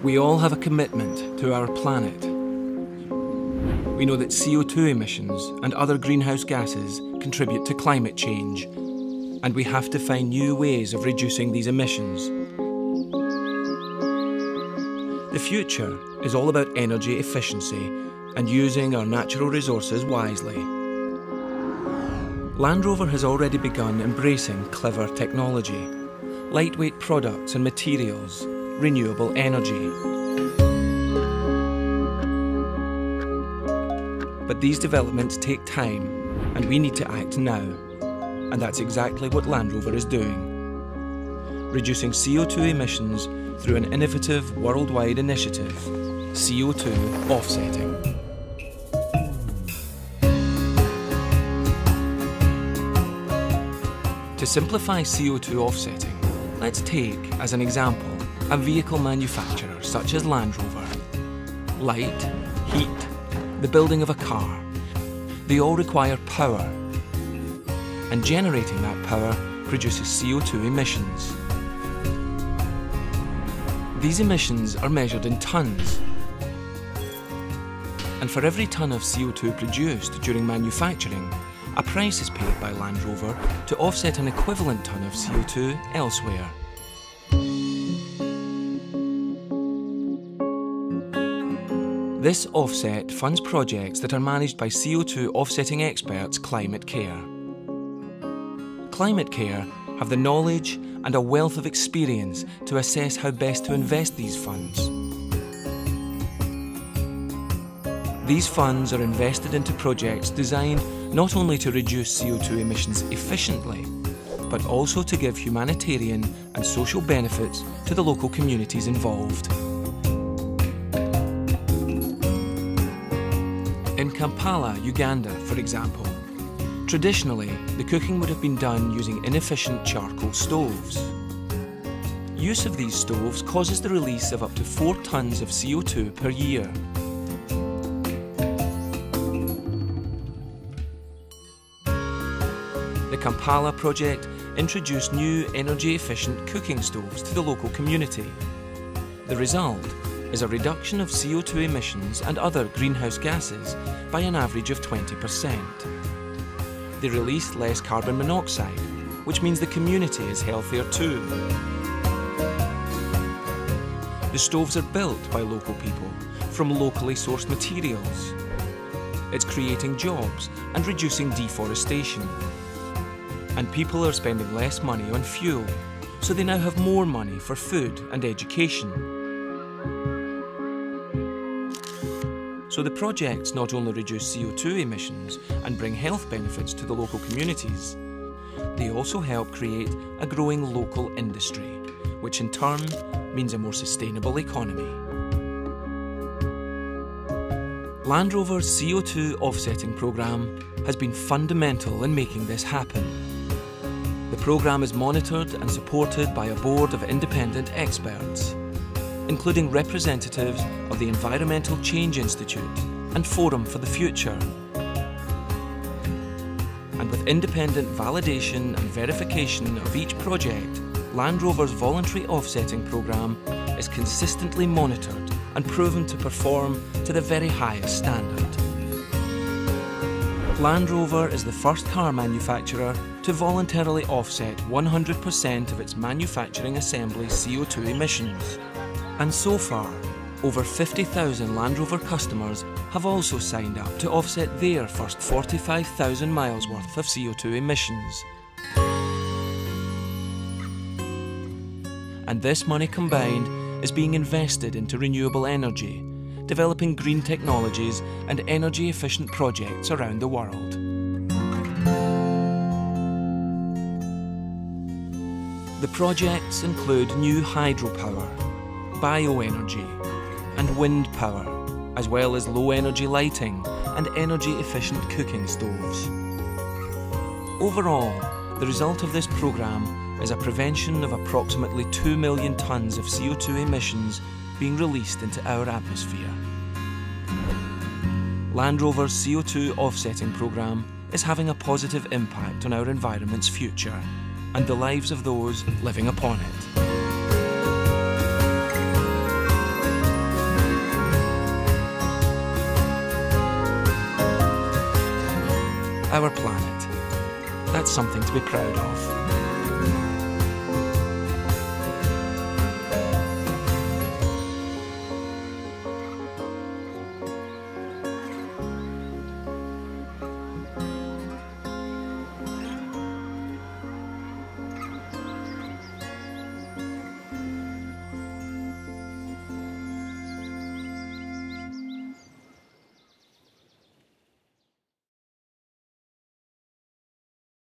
We all have a commitment to our planet. We know that CO2 emissions and other greenhouse gases contribute to climate change, and we have to find new ways of reducing these emissions. The future is all about energy efficiency and using our natural resources wisely. Land Rover has already begun embracing clever technology, lightweight products and materials, renewable energy. But these developments take time, and we need to act now. And that's exactly what Land Rover is doing. Reducing CO2 emissions through an innovative worldwide initiative, CO2 offsetting. To simplify CO2 offsetting, let's take, as an example, a vehicle manufacturer such as Land Rover. Light, heat, the building of a car. They all require power. And generating that power produces CO2 emissions. These emissions are measured in tonnes. And for every tonne of CO2 produced during manufacturing, a price is paid by Land Rover to offset an equivalent tonne of CO2 elsewhere. This offset funds projects that are managed by CO2 offsetting experts Climate Care. Climate Care have the knowledge and a wealth of experience to assess how best to invest these funds. These funds are invested into projects designed not only to reduce CO2 emissions efficiently, but also to give humanitarian and social benefits to the local communities involved. In Kampala, Uganda, for example, traditionally the cooking would have been done using inefficient charcoal stoves. Use of these stoves causes the release of up to 4 tonnes of CO2 per year. The Kampala project introduced new energy-efficient cooking stoves to the local community. The result is a reduction of CO2 emissions and other greenhouse gases by an average of 20%. They release less carbon monoxide, which means the community is healthier too. The stoves are built by local people from locally sourced materials. It's creating jobs and reducing deforestation. And people are spending less money on fuel, so they now have more money for food and education. So the projects not only reduce CO2 emissions and bring health benefits to the local communities, they also help create a growing local industry, which in turn means a more sustainable economy. Land Rover's CO2 offsetting programme has been fundamental in making this happen. The programme is monitored and supported by a board of independent experts, including representatives of the Environmental Change Institute and Forum for the Future. And with independent validation and verification of each project, Land Rover's voluntary offsetting programme is consistently monitored and proven to perform to the very highest standard. Land Rover is the first car manufacturer to voluntarily offset 100% of its manufacturing assembly CO2 emissions. And so far, over 50,000 Land Rover customers have also signed up to offset their first 45,000 miles worth of CO2 emissions. And this money combined is being invested into renewable energy, developing green technologies and energy-efficient projects around the world. The projects include new hydropower, bioenergy and wind power, as well as low-energy lighting and energy-efficient cooking stoves. Overall, the result of this programme is a prevention of approximately 2 million tonnes of CO2 emissions being released into our atmosphere. Land Rover's CO2 offsetting programme is having a positive impact on our environment's future and the lives of those living upon it. our planet. That's something to be proud of.